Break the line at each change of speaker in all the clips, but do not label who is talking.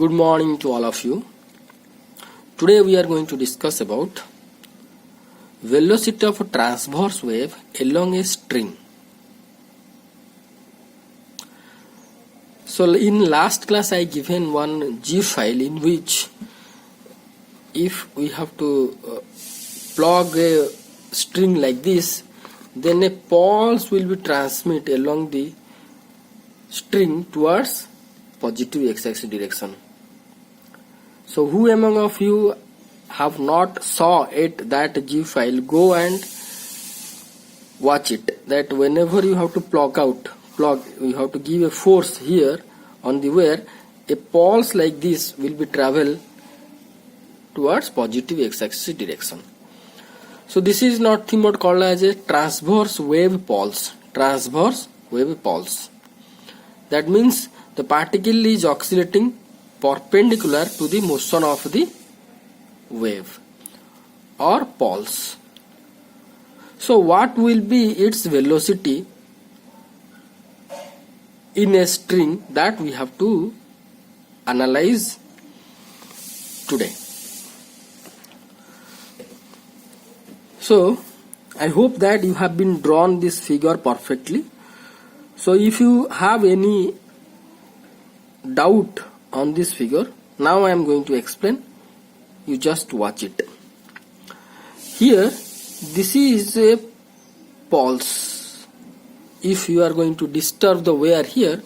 Good morning to all of you. Today we are going to discuss about velocity of a transverse wave along a string. So in last class I given one G file in which if we have to plug a string like this, then a pulse will be transmitted along the string towards positive x-axis direction. So who among of you have not saw it, that G file, go and watch it. That whenever you have to you have to give a force here on the wire, a pulse like this will be travel towards positive x-axis direction. So this is nothing but called as a transverse wave pulse. Transverse wave pulse. That means the particle is oscillating perpendicular to the motion of the wave or pulse. So what will be its velocity in a string, that we have to analyze today. So I hope that you have been drawn this figure perfectly. So if you have any doubt on this figure, now I am going to explain. You just watch it. Here this is a pulse. If you are going to disturb the wire here,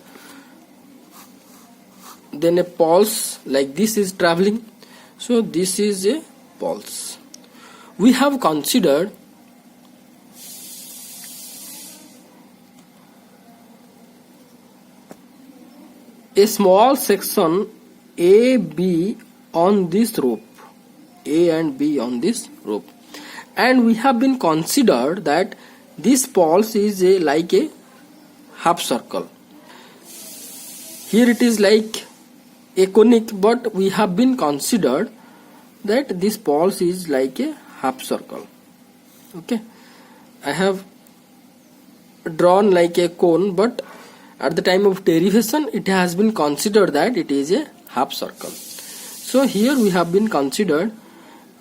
then a pulse like this is traveling. So this is a pulse. We have considered a small section A, B on this rope, A and B on this rope, and we have been considered that this pulse is like a half circle. Here it is like a conic, but we have been considered that this pulse is like a half circle. Okay, I have drawn like a cone, but at the time of derivation it has been considered that it is a half circle. So here we have been considered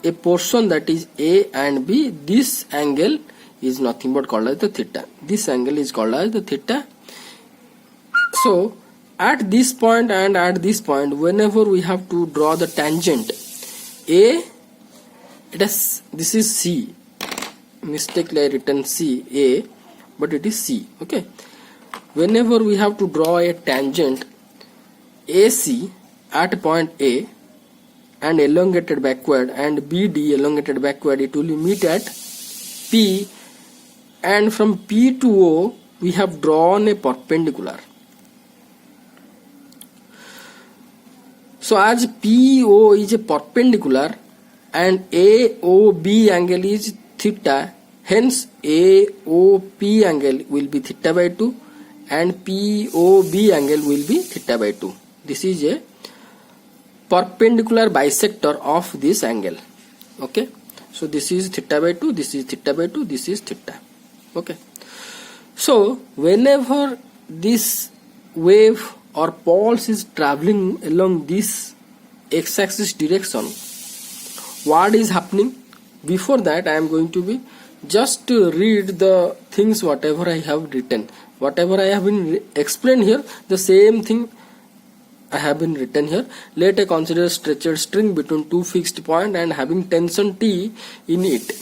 a portion that is A and B. This angle is nothing but called as the theta. This angle is called as the theta. So at this point and at this point, whenever we have to draw the tangent A, this is C. Mistakenly I written C, A, but it is C. Okay. Whenever we have to draw a tangent AC at point A and elongated backward, and BD elongated backward, it will meet at P, and from P to O we have drawn a perpendicular. So as PO is a perpendicular and AOB angle is theta, hence AOP angle will be theta by 2 and POB angle will be theta by 2. This is a perpendicular bisector of this angle. Okay, so this is theta by 2, this is theta by 2, this is theta. Okay, so whenever this wave or pulse is traveling along this x-axis direction, what is happening? Before that I am going to be just to read the things whatever I have written. Whatever I have been explained here, the same thing I have been written here. Let us consider stretched string between two fixed points and having tension T in it.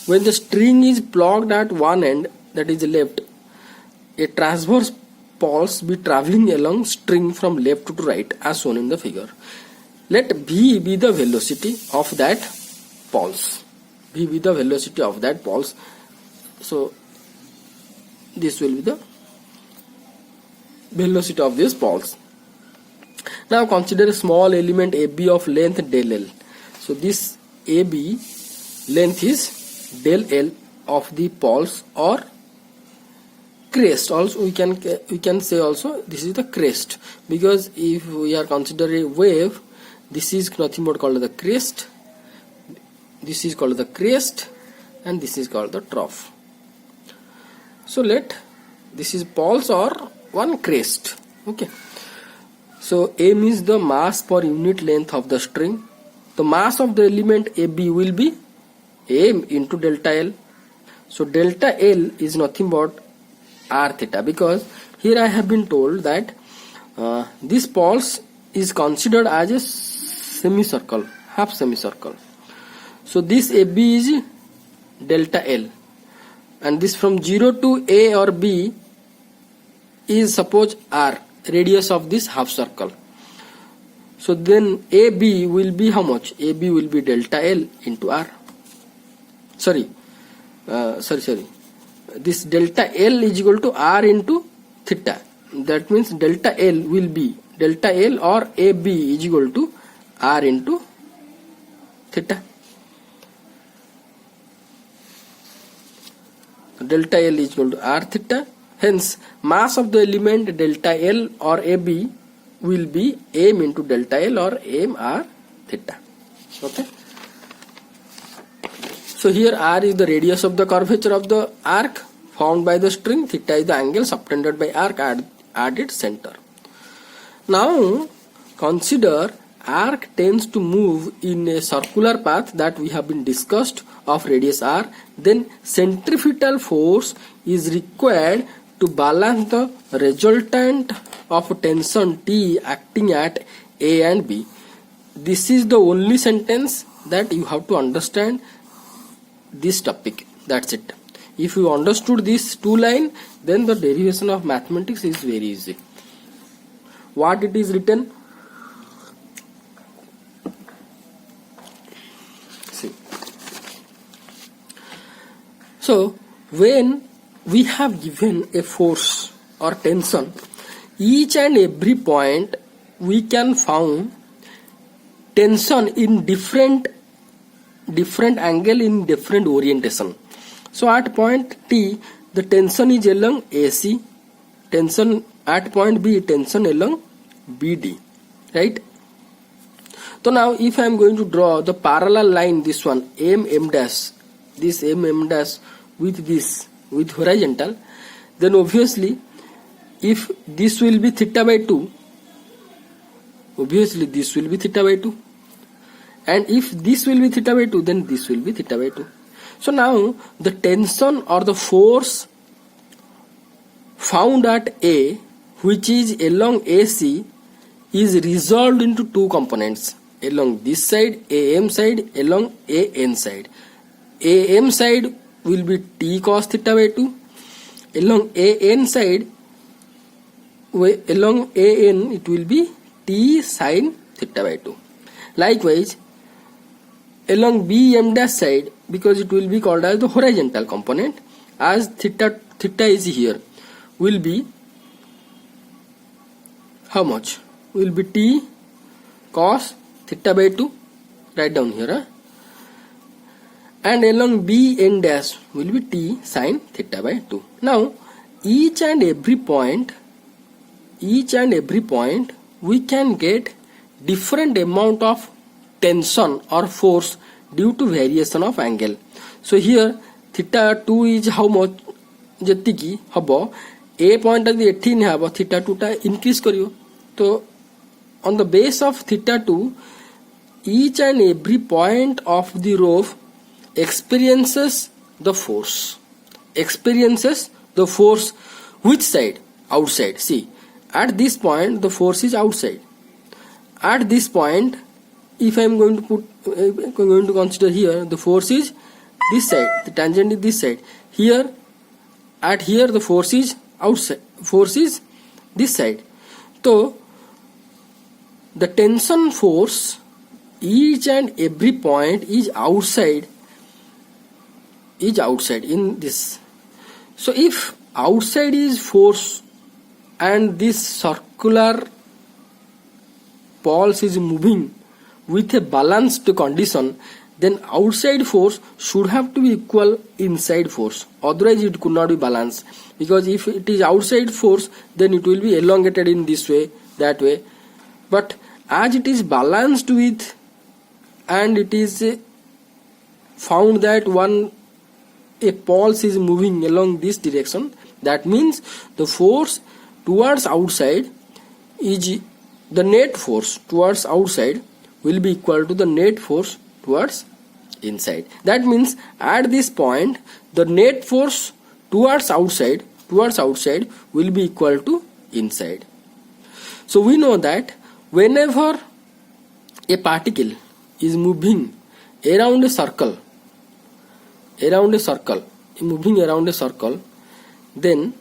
When the string is plugged at one end, that is left, a transverse pulse be traveling along string from left to right as shown in the figure. Let V be the velocity of that pulse. V be the velocity of that pulse. So this will be the velocity of this pulse. Now consider a small element AB of length del L. So this AB length is del L of the pulse or crest. Also we can say also this is the crest, because if we are considering a wave, this is nothing but called the crest, this is called the crest, and this is called the trough. So let this is pulse or one crest. Okay, So m is the mass per unit length of the string. The mass of the element AB will be m into delta L. So delta L is nothing but r theta, because here I have been told that this pulse is considered as a semicircle, half semicircle. So this AB is delta L, and this from 0 to A or B is suppose r, radius of this half circle. So then AB will be how much? AB will be delta L into r. Sorry. This delta L is equal to r into theta. That means delta L will be delta L or AB is equal to r into theta. Delta L is equal to r theta. Hence, mass of the element delta L or AB will be m into delta L or m r theta. Okay. So here r is the radius of the curvature of the arc found by the string. Theta is the angle subtended by arc at its center. Now consider arc tends to move in a circular path that we have been discussed of radius r. Then centrifugal force is required to balance the resultant of tension T acting at A and B. This is the only sentence that you have to understand this topic. That's it. If you understood this two line, then the derivation of mathematics is very easy. What it is written? See. So when we have given a force or tension, each and every point we can found tension in different angle in different orientation. So at point T, the tension is along AC, tension at point B, tension along BD, right? So now if I am going to draw the parallel line, this one M dash, this M dash with horizontal, then obviously if this will be theta by 2, obviously this will be theta by 2, and if this will be theta by 2, then this will be theta by 2. So now the tension or the force found at A, which is along AC, is resolved into two components, along this side AM side, along AN side. AM side will be T cos theta by 2, along AN side, along AN it will be T sin theta by 2. Likewise, along BM dash side, because it will be called as the horizontal component, as theta is here, will be how much? Will be T cos theta by 2, write down here, huh? And along BN dash will be T sin theta by 2. Now each and every point we can get different amount of tension or force due to variation of angle. So here theta 2 is how much? Jetiki habo A point adi ethi ne habo theta 2 ta increase kariyo. So on the base of theta 2, each and every point of the rope experiences the force. Which side? Outside. See, at this point the force is outside. At this point, if I am going to consider here, the force is this side, the tangent is this side. Here the force is outside, force is this side. So the tension force each and every point is outside in this. So if outside is force and this circular pulse is moving with a balanced condition, then outside force should have to be equal inside force, otherwise it could not be balanced, because if it is outside force then it will be elongated in this way, that way. But as it is balanced with, and it is found that a pulse is moving along this direction, that means the force towards outside is the net force towards outside will be equal to the net force towards inside. That means at this point the net force towards outside will be equal to inside. So we know that whenever a particle is moving around a circle, then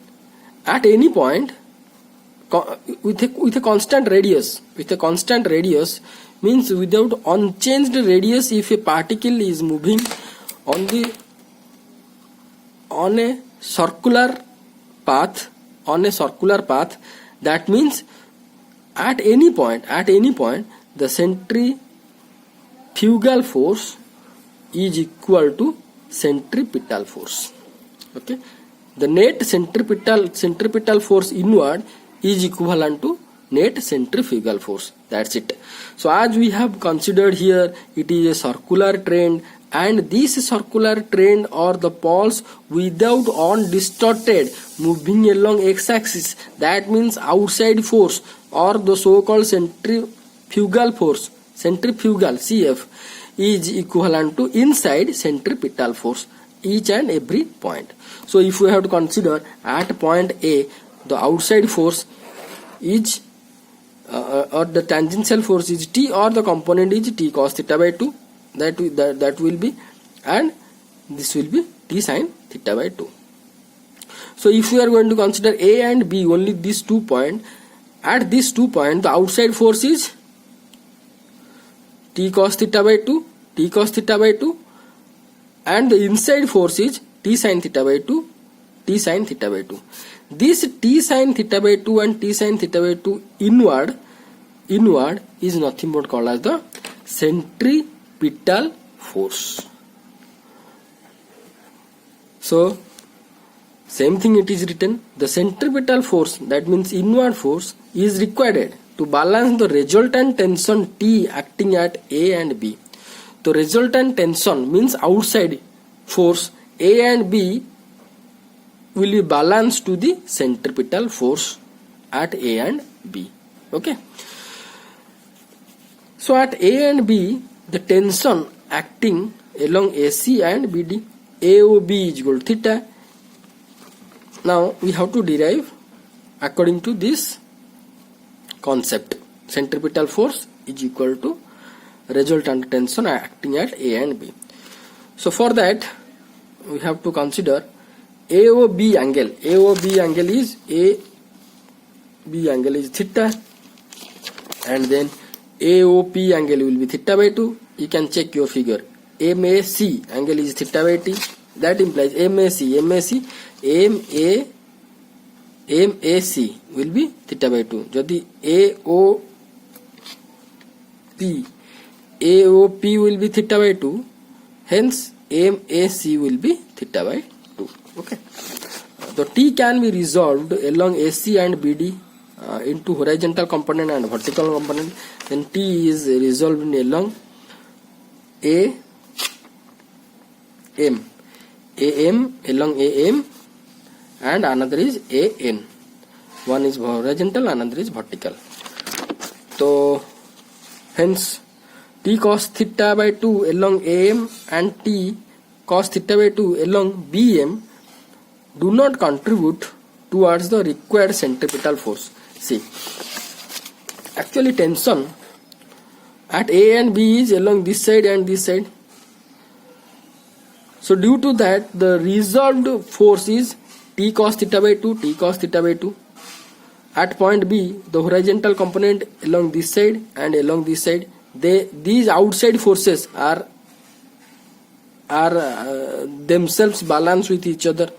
at any point with a constant radius means without unchanged radius, if a particle is moving on a circular path, that means at any point the centrifugal force is equal to centripetal force. Okay, the net centripetal force inward is equivalent to net centrifugal force. That's it. So as we have considered here, it is a circular trend, and this circular trend or the pulse without undistorted moving along x-axis, that means outside force or the so-called centrifugal force, CF, is equivalent to inside centripetal force each and every point. So if we have to consider at point A, the outside force is or the tangential force is T, or the component is T cos theta by 2, that will be, and this will be T sin theta by 2. So if we are going to consider A and B, only these 2 points, at these 2 points the outside force is T cos theta by 2, and the inside force is T sin theta by 2, This T sin theta by 2 and T sin theta by 2 inward is nothing but called as the centripetal force. So same thing it is written, the centripetal force, that means inward force, is required to balance the resultant tension T acting at A and B. The resultant tension means outside force A and B will be balanced to the centripetal force at A and B. Okay. So at A and B, the tension acting along AC and BD, AOB is equal to theta. Now we have to derive according to this concept. Centripetal force is equal to resultant tension acting at A and B. So for that we have to consider AOB angle. AOB angle is theta, and then AOP angle will be theta by 2. You can check your figure. MAC angle is theta by T. That implies MAC will be theta by 2. Jadi AOP will be theta by 2. Hence MAC will be theta by 2. Okay. The T can be resolved along AC and BD into horizontal component and vertical component. Then T is resolved in along AM along AM, and another is AN. One is horizontal, another is vertical. So hence T cos theta by 2 along AM and T cos theta by 2 along BM do not contribute towards the required centripetal force. See, actually tension at A and B is along this side and this side. So due to that, the resolved force is T cos theta by 2, T cos theta by 2. At point B, the horizontal component along this side and along this side, these outside forces are themselves balanced with each other.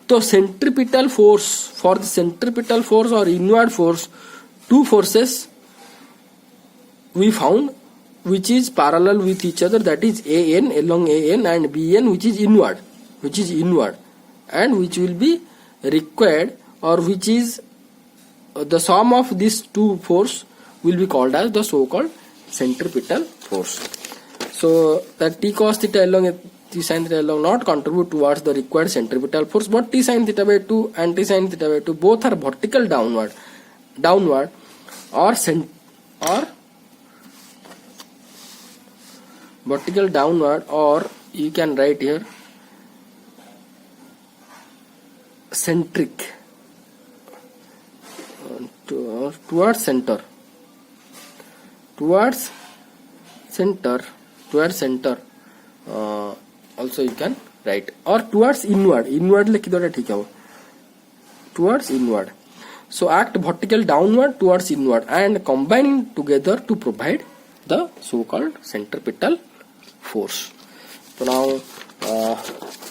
So centripetal force, for the centripetal force or inward force, two forces we found which is parallel with each other, that is AN along AN and BN which is inward and which will be required, or which is the sum of these two force will be called as the so-called centripetal force. So that T cos theta along T sin theta along not contribute towards the required centripetal force, but T sin theta by 2 and T sin theta by 2 both are vertical downward. or vertical downward, or you can write here centric towards center, also you can write, or towards inward लिखी दो ठीक है, towards inward. So act vertical downward towards inward and combining together to provide the so-called centripetal force. So now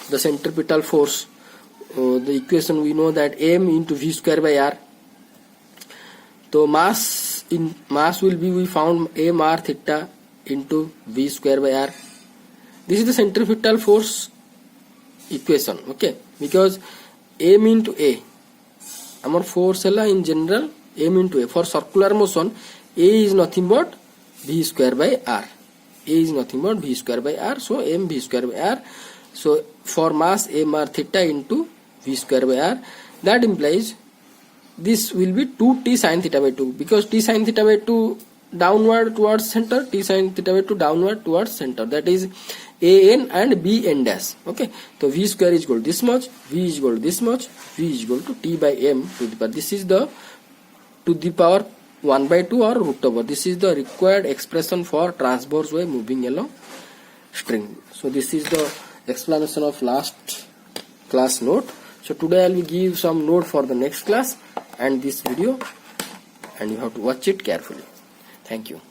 the centripetal force, the equation we know that m into v square by r. So mass will be, we found m r theta into v square by r. This is the centripetal force equation, okay, because m into a, our force है in general m into a. For circular motion, a is nothing but v square by r. A is nothing but v square by r, so m v square by r. So for mass m r theta into v square by r, that implies this will be 2t sin theta by 2, because t sin theta by 2 downward towards center, t sin theta by 2 downward towards center, that is an and bn dash. Okay, so v square is equal to this much, v is equal to this much, v is equal to t by m to the power. This is the to the power 1 by 2 or root over. This is the required expression for transverse wave moving along string. So this is the explanation of last class note. So today I will give some note for the next class and this video, and you have to watch it carefully. Thank you.